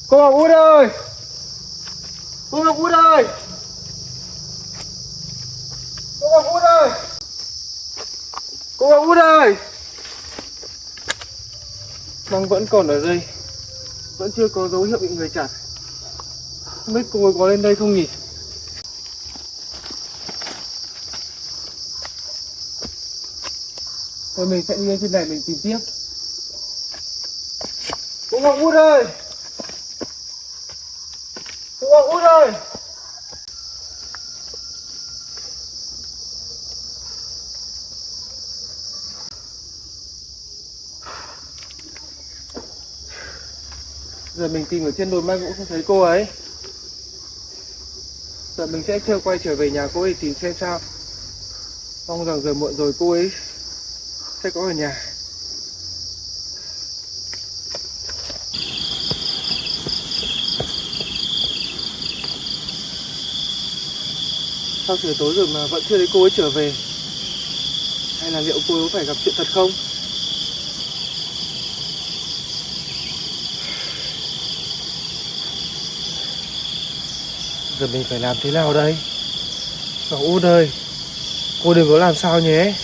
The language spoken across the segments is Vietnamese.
Cô Ngọc Út ơi! Cô Ngọc Út ơi! Cô Ngọc Út ơi! Cô Ngọc Út ơi! Băng vẫn còn ở đây. Vẫn chưa có dấu hiệu bị người chặt. Không biết cô ấy có lên đây không nhỉ? Thôi mình sẽ đi lên trên này mình tìm tiếp. Cô Ngọc Út ơi! Cô Ngọc Út ơi! Giờ mình tìm ở trên đồi mai cũng không thấy cô ấy. Giờ mình sẽ quay trở về nhà cô ấy tìm xem sao. Mong rằng giờ muộn rồi cô ấy sẽ có ở nhà. Sao trời tối rồi mà vẫn chưa thấy cô ấy trở về? Hay là liệu cô ấy có phải gặp chuyện thật không? Giờ mình phải làm thế nào đây? Ngọc Út ơi, cô đừng có làm sao nhé.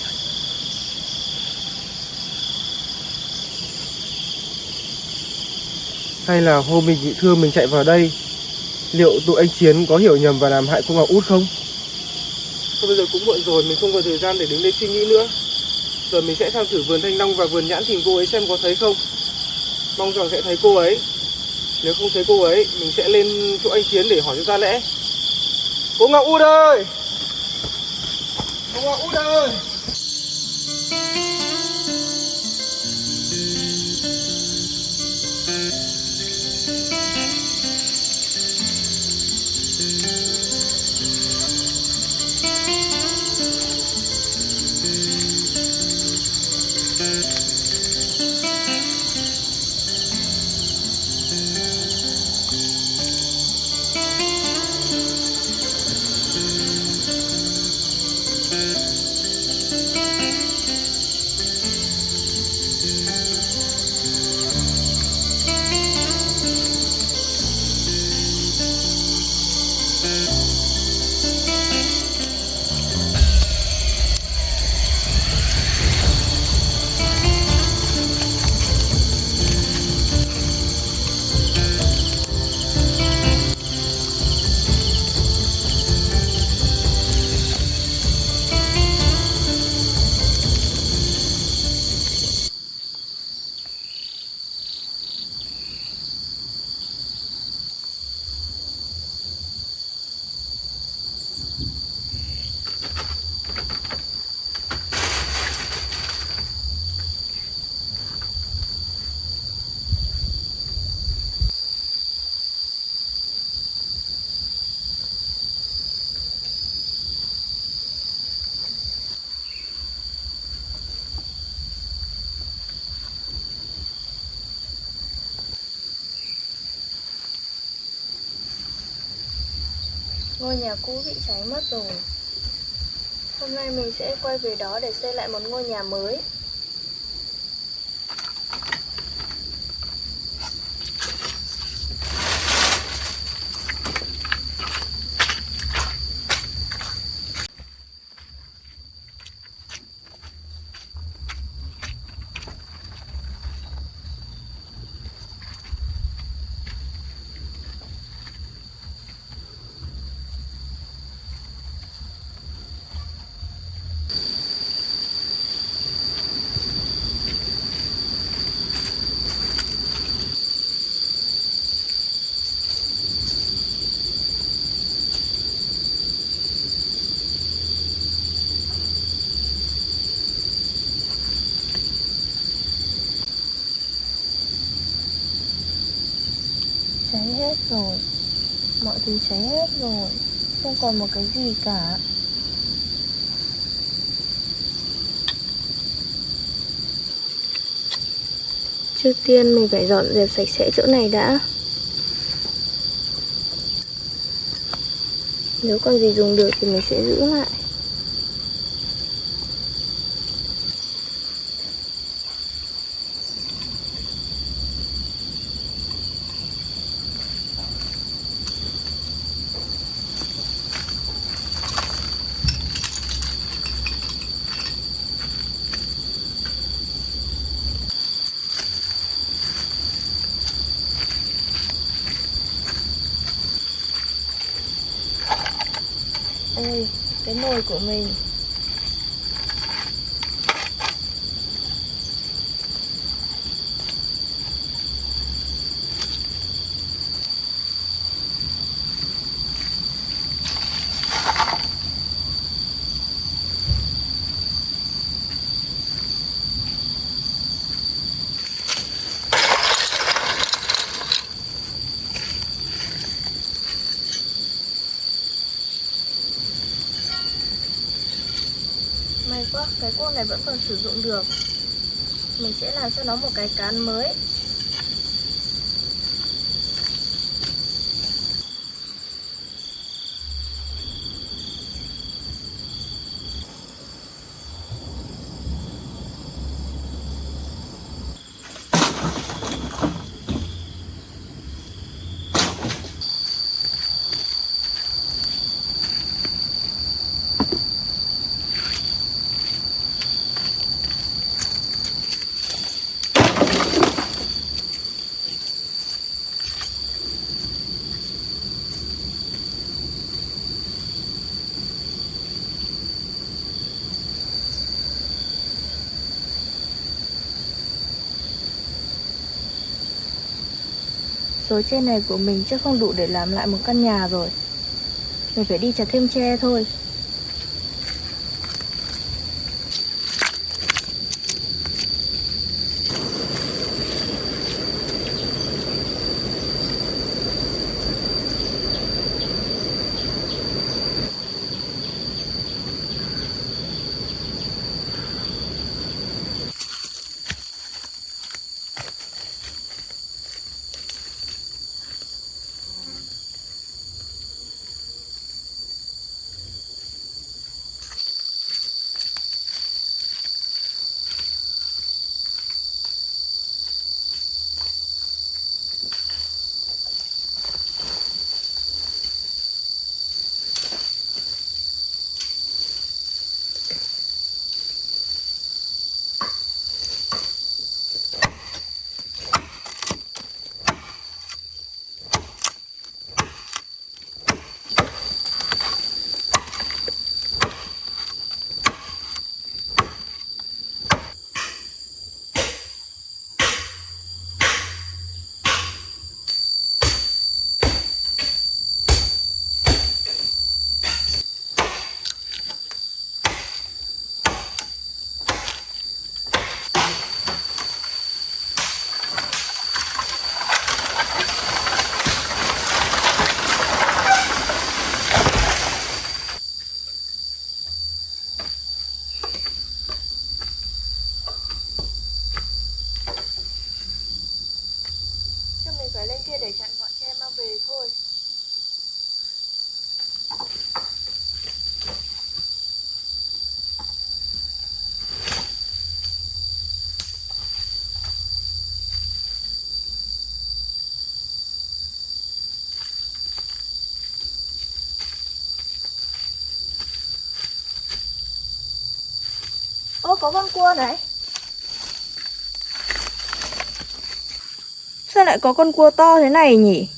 Hay là hôm mình bị thương mình chạy vào đây, liệu tụi anh Chiến có hiểu nhầm và làm hại cô Ngọc Út không? Thôi bây giờ cũng muộn rồi, mình không có thời gian để đứng đây suy nghĩ nữa. Giờ mình sẽ sang thử vườn thanh long và vườn nhãn tìm cô ấy xem có thấy không. Mong rằng sẽ thấy cô ấy. Nếu không thấy cô ấy, mình sẽ lên chỗ anh Chiến để hỏi cho ra lẽ. Cô Ngọc Út ơi! Cô Ngọc Út ơi! Ngôi nhà cũ bị cháy mất rồi. Hôm nay mình sẽ quay về đó để xây lại một ngôi nhà mới. Cháy hết rồi. Mọi thứ cháy hết rồi. Không còn một cái gì cả. Trước tiên mình phải dọn dẹp sạch sẽ chỗ này đã. Nếu còn gì dùng được thì mình sẽ giữ lại. Ôi, cái nồi của mình. May quá, cái cuốc này vẫn còn sử dụng được. Mình sẽ làm cho nó một cái cán mới. Số tre này của mình chắc không đủ để làm lại một căn nhà rồi. Mình phải đi chặt thêm tre thôi. Mình phải lên kia để chặn ngọn tre mang về thôi. Ô, có con cua này. Sao lại có con cua to thế này nhỉ?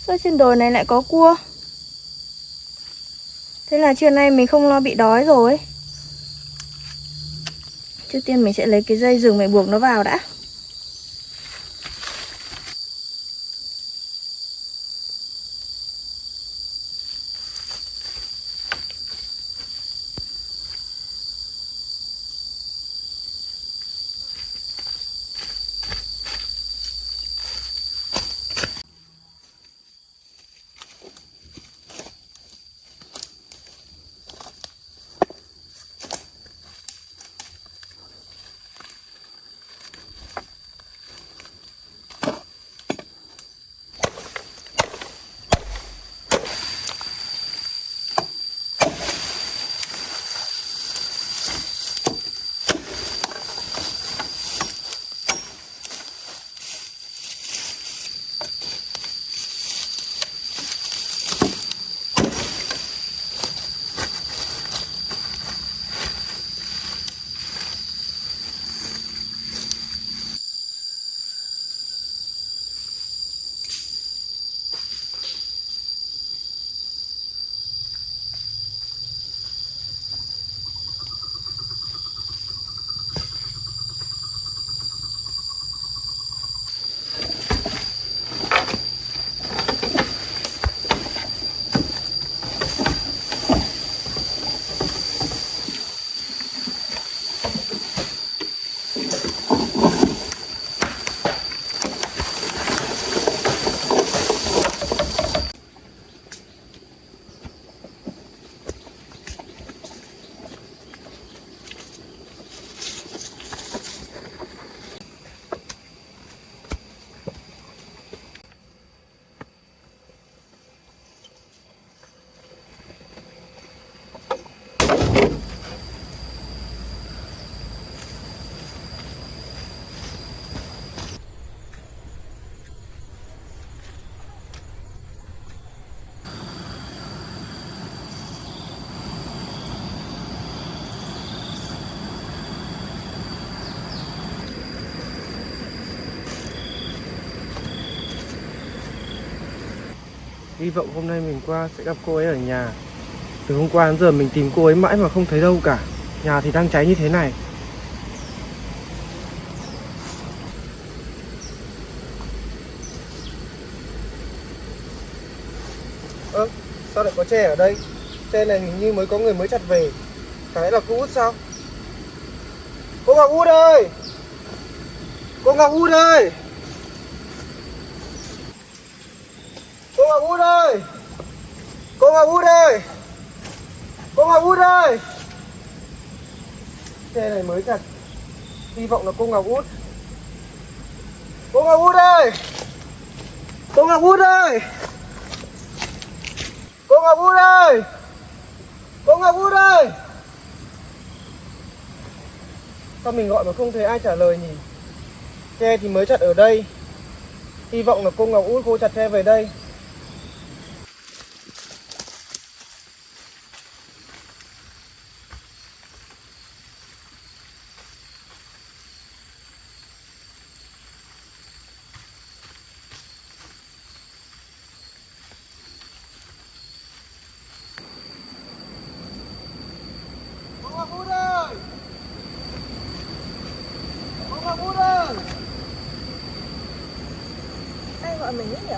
Sao trên đồi này lại có cua? Thế là trưa nay mình không lo bị đói rồi. Trước tiên mình sẽ lấy cái dây rừng mình buộc nó vào đã. Hy vọng hôm nay mình qua sẽ gặp cô ấy ở nhà. Từ hôm qua đến giờ mình tìm cô ấy mãi mà không thấy đâu cả. Nhà thì đang cháy như thế này. Sao lại có tre ở đây? Tre này hình như mới có người mới chặt về. Cái là cô Út sao? Cô Ngọc Út ơi! Cô Ngọc Út ơi! Cô Ngọc Út ơi! Cô Ngọc Út ơi! Cô Ngọc Út ơi! Xe này mới chặt. Hy vọng là cô Ngọc Út. Cô Ngọc Út ơi! Cô Ngọc Út ơi! Cô Ngọc Út ơi! Cô Ngọc Út ơi! Sao mình gọi mà không thấy ai trả lời nhỉ? Tre thì mới chặt ở đây. Hy vọng là cô Ngọc Út cô chặt tre về đây. Cô Ngọc Út ơi! Cô Ngọc Út ơi! Ai gọi mình ấy nhỉ?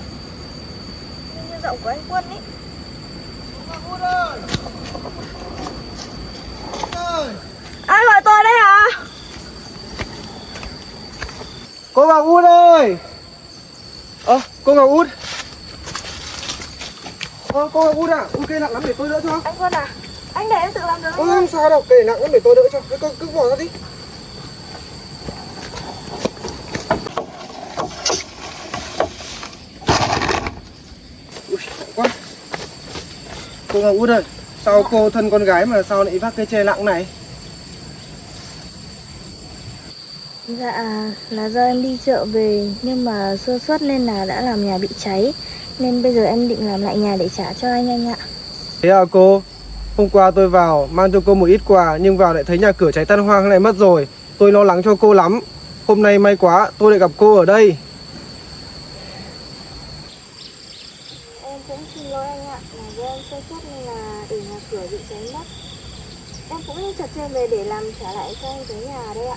Như giọng của anh Quân ấy. Cô Ngọc Út ơi! Út ơi! Ai gọi tôi đấy hả? Cô Ngọc Út ơi! Cô Ngọc Út! Cô Ngọc Út à? Cây nặng lắm để tôi đỡ cho. Anh Quân à? Anh để em tự làm được không? Không sao đâu, cây nặng lắm để tôi đỡ cho. Cô cứ bỏ ra đi. Ui, nặng quá. Cô Ngọc Út ơi, sao cô thân con gái mà sao lại vác cây tre nặng này? Dạ là do em đi chợ về nhưng mà sơ suất nên là đã làm nhà bị cháy. Nên bây giờ em định làm lại nhà để trả cho anh ạ. Thế à cô? Hôm qua tôi vào mang cho cô một ít quà nhưng vào lại thấy nhà cửa cháy tan hoang này mất rồi. Tôi lo lắng cho cô lắm. Hôm nay may quá tôi lại gặp cô ở đây. Em cũng xin lỗi anh ạ, là do em sơ suất nên là để nhà cửa bị cháy mất. Em cũng đi chặt tre về để làm trả lại cho anh cái nhà đây ạ.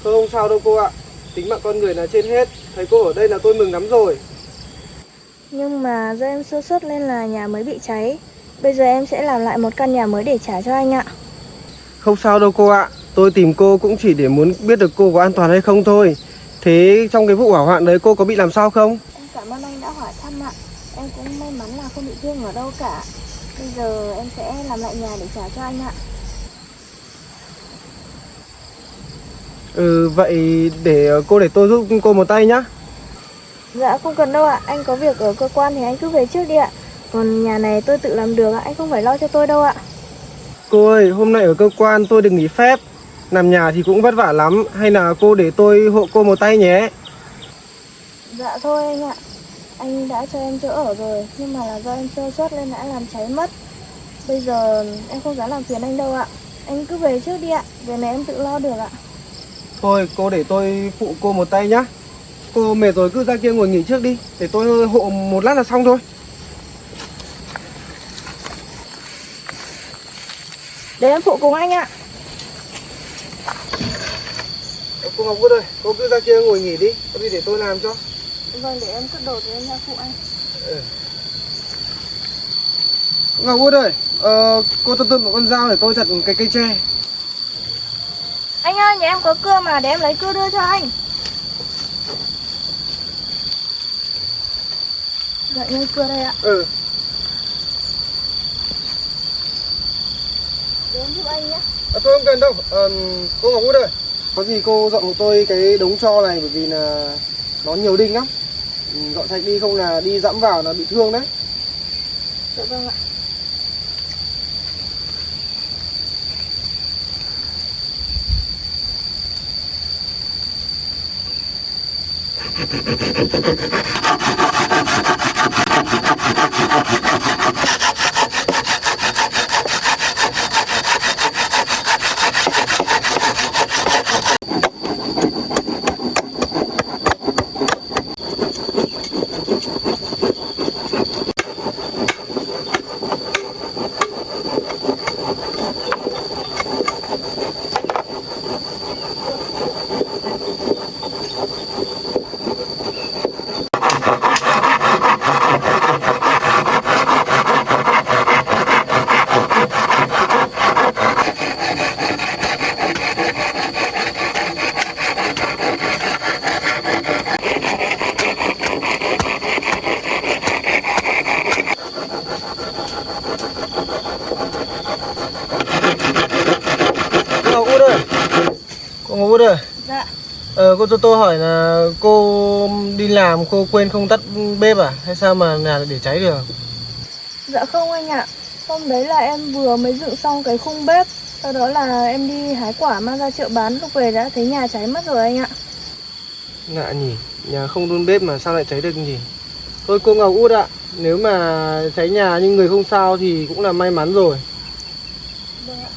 Không sao đâu cô ạ. Tính mạng con người là trên hết. Thấy cô ở đây là tôi mừng lắm rồi. Nhưng mà do em sơ suất nên là nhà mới bị cháy. Bây giờ em sẽ làm lại một căn nhà mới để trả cho anh ạ. Không sao đâu cô ạ. Tôi tìm cô cũng chỉ để muốn biết được cô có an toàn hay không thôi. Thế trong cái vụ hỏa hoạn đấy cô có bị làm sao không? Em cảm ơn anh đã hỏi thăm ạ. Em cũng may mắn là không bị thương ở đâu cả. Bây giờ em sẽ làm lại nhà để trả cho anh ạ. Vậy để tôi giúp cô một tay nhá. Dạ không cần đâu ạ. Anh có việc ở cơ quan thì anh cứ về trước đi ạ. Còn nhà này tôi tự làm được ạ. Anh không phải lo cho tôi đâu ạ. Cô ơi, hôm nay ở cơ quan tôi được nghỉ phép. Làm nhà thì cũng vất vả lắm. Hay là cô để tôi hộ cô một tay nhé. Dạ thôi anh ạ. Anh đã cho em chỗ ở rồi. Nhưng mà là do em sơ suất nên đã làm cháy mất. Bây giờ em không dám làm phiền anh đâu ạ. Anh cứ về trước đi ạ. Về này em tự lo được ạ. Thôi cô để tôi phụ cô một tay nhá. Cô mệt rồi cứ ra kia ngồi nghỉ trước đi. Để tôi hộ một lát là xong thôi. Để em phụ cùng anh ạ. Cô Ngọc Út ơi, cô cứ ra kia ngồi nghỉ đi. Có gì để tôi làm cho. Vâng, để em cất đồ rồi em ra phụ anh. Cô Ngọc Út ơi, cô cho tôi một con dao để tôi chặt cái cây tre. Anh ơi, nhà em có cưa mà, để em lấy cưa đưa cho anh. Dạ em cưa đây ạ. Ừ. Để em giúp anh nhé. Tôi không cần đâu. Cô Ngọc Út ơi, có gì cô dọn hộ tôi cái đống tro này, bởi vì là nó nhiều đinh lắm. Dọn sạch đi, không là đi dẫm vào nó bị thương đấy. Dạ vâng ạ. Cô Ngọc Út ơi, cô Ngọc Út ơi. Dạ. Cô cho tôi hỏi là cô đi làm cô quên không tắt bếp à? Hay sao mà nhà để cháy được? Dạ không anh ạ. Hôm đấy là em vừa mới dựng xong cái khung bếp. Sau đó là em đi hái quả mang ra chợ bán. Lúc về đã thấy nhà cháy mất rồi anh ạ. Lạ nhỉ, nhà không đun bếp mà sao lại cháy được nhỉ? Thôi cô Ngọc Út ạ, nếu mà cháy nhà nhưng người không sao thì cũng là may mắn rồi. Vâng ạ.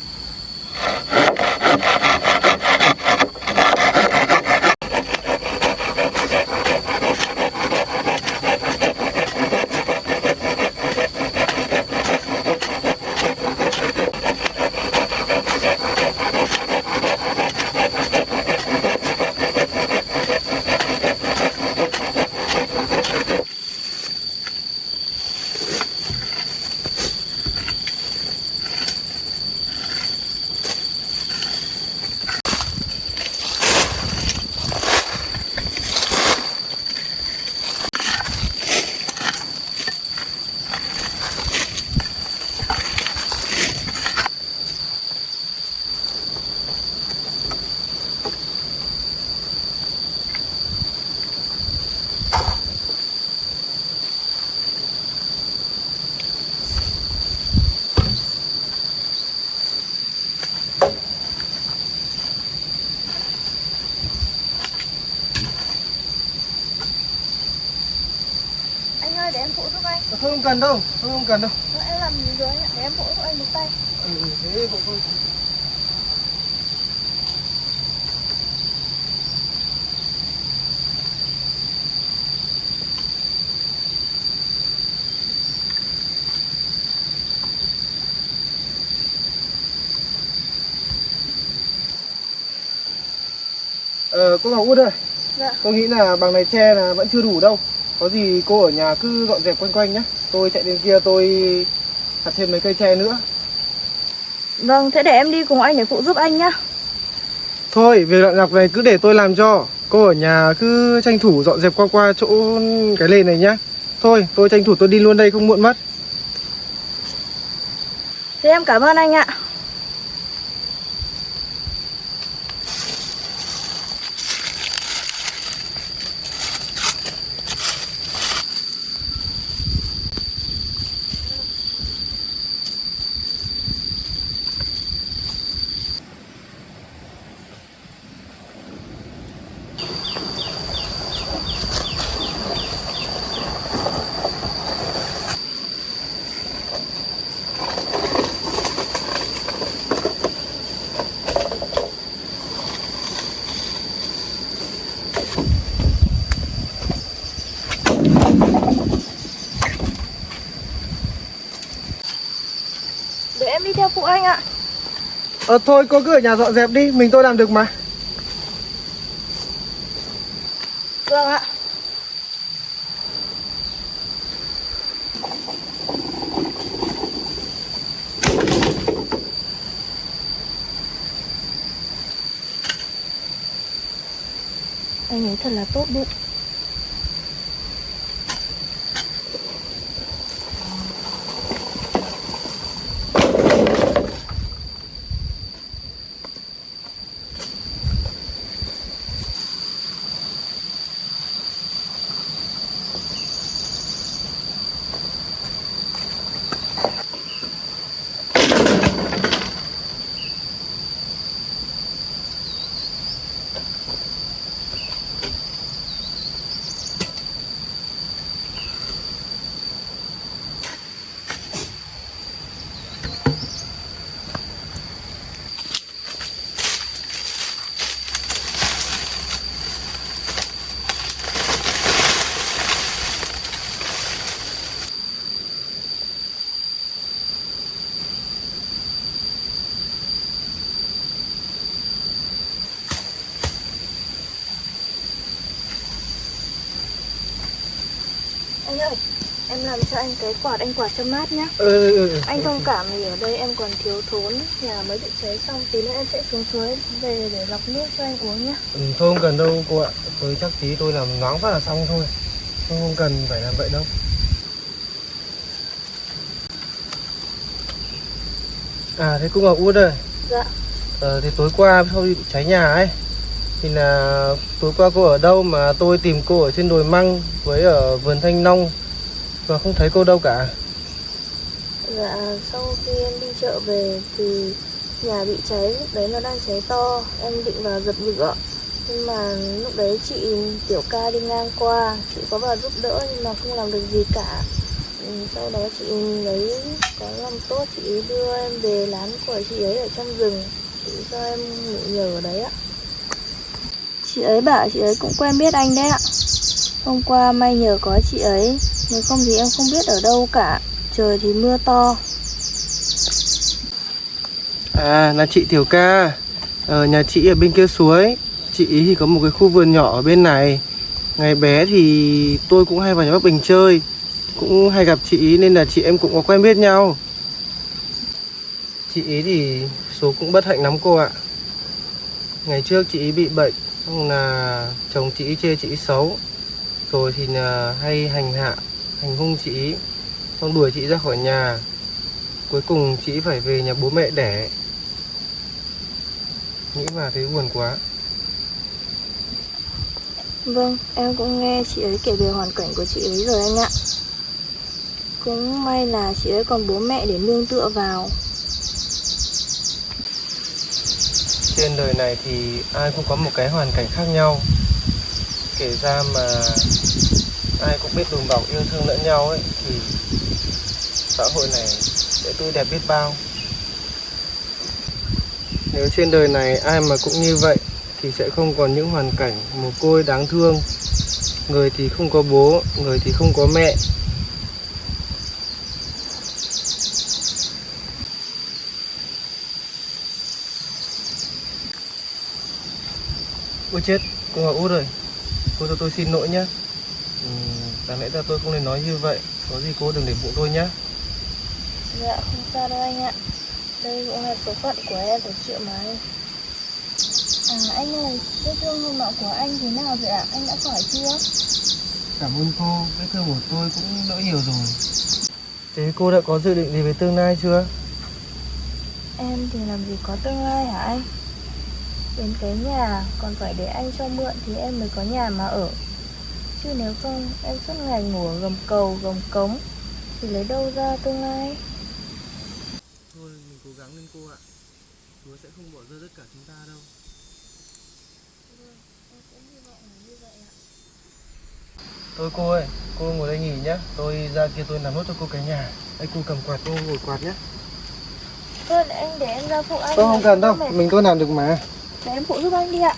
Anh ơi, để em phụ giúp anh. Không cần đâu, không cần đâu. Em làm gì rồi anh ạ, để em phụ giúp anh một tay. Thế cậu thôi. Cô Ngọc Út ơi. Dạ. Tôi nghĩ là bằng này tre là vẫn chưa đủ đâu. Có gì cô ở nhà cứ dọn dẹp quanh quanh nhé. Tôi chạy đến kia tôi chặt thêm mấy cây tre nữa. Vâng, thế để em đi cùng anh để phụ giúp anh nhá. Thôi, việc dọn nhọc này cứ để tôi làm cho. Cô ở nhà cứ tranh thủ dọn dẹp qua qua chỗ cái lề này nhá. Thôi, tôi tranh thủ tôi đi luôn đây không muộn mất. Thế em cảm ơn anh ạ. Để em đi theo phụ anh ạ. Thôi cô cứ ở nhà dọn dẹp đi, mình tôi làm được mà. Vâng ạ. Anh ấy thật là tốt bụng. Anh ơi, em làm cho anh cái quạt, anh quạt cho mát nhá. Anh thông cảm vì ở đây em còn thiếu thốn, nhà mới bị cháy xong, tí nữa em sẽ xuống suối về để lọc nước cho anh uống nhá. Thôi không cần đâu cô ạ. Tôi chắc tí tôi làm nhoáng phát là xong thôi. Không cần phải làm vậy đâu. À thế cô Ngọc Út ơi. Dạ. Thế tối qua sau khi bị cháy nhà ấy thì là tối qua cô ở đâu mà tôi tìm cô ở trên đồi măng với ở vườn thanh long và không thấy cô đâu cả? Dạ, sau khi em đi chợ về thì nhà bị cháy, lúc đấy nó đang cháy to, em định vào dập lửa. Nhưng mà lúc đấy chị Tiểu Ca đi ngang qua, chị có vào giúp đỡ nhưng mà không làm được gì cả. Sau đó chị ấy có lòng tốt, chị ấy đưa em về lán của chị ấy ở trong rừng, chị cho em ngủ nhờ ở đấy ạ. Chị ấy bảo chị ấy cũng quen biết anh đấy ạ. Hôm qua may nhờ có chị ấy, nếu không thì em không biết ở đâu cả. Trời thì mưa to. À là chị Tiểu Ca. Nhà chị ở bên kia suối. Chị ý thì có một cái khu vườn nhỏ ở bên này. Ngày bé thì tôi cũng hay vào nhà bác Bình chơi, cũng hay gặp chị ý nên là chị em cũng có quen biết nhau. Chị ý thì số cũng bất hạnh lắm cô ạ. Ngày trước chị ý bị bệnh, xong là chồng chị ý chê chị ý xấu, rồi thì là hay hành hung chị ý, xong đuổi chị ra khỏi nhà. Cuối cùng chị ý phải về nhà bố mẹ đẻ. Nghĩ mà thấy buồn quá. Vâng, em cũng nghe chị ấy kể về hoàn cảnh của chị ấy rồi anh ạ. Cũng may là chị ấy còn bố mẹ để nương tựa vào. Trên đời này thì ai cũng có một cái hoàn cảnh khác nhau. Kể ra mà ai cũng biết đùm bọc yêu thương lẫn nhau ấy thì xã hội này sẽ tươi đẹp biết bao. Nếu trên đời này ai mà cũng như vậy thì sẽ không còn những hoàn cảnh mồ côi đáng thương. Người thì không có bố, người thì không có mẹ. Ôi chết, cô Ngọc Út ơi, cô cho tôi xin lỗi nhé. Đáng lẽ ra tôi không nên nói như vậy. Có gì cô đừng để bụng tôi nhé. Dạ không sao đâu anh ạ. Đây cũng là số phận của em, phải chịu mà anh. À anh ơi, vết thương hôm nọ của anh thế nào vậy ạ? Anh đã khỏi chưa? Cảm ơn cô, vết thương của tôi cũng đỡ nhiều rồi. Thế cô đã có dự định gì về tương lai chưa? Em thì làm gì có tương lai hả anh? Đến cái nhà còn phải để anh cho mượn thì em mới có nhà mà ở. Chứ nếu không em suốt ngày ngủ ở gầm cầu, gầm cống thì lấy đâu ra tương lai? Thôi mình cố gắng lên cô ạ. Chúa sẽ không bỏ rơi tất cả chúng ta đâu. Vâng, em cũng hy vọng là như vậy ạ. Thôi cô ơi, cô ngồi đây nghỉ nhé. Tôi ra kia tôi làm nốt cho cô cái nhà. Đây cô cầm quạt, cô ngồi quạt nhé. Thôi anh để em ra phụ anh. Tôi không cần đâu, mình tôi làm được mà. Để em phụ giúp anh đi ạ.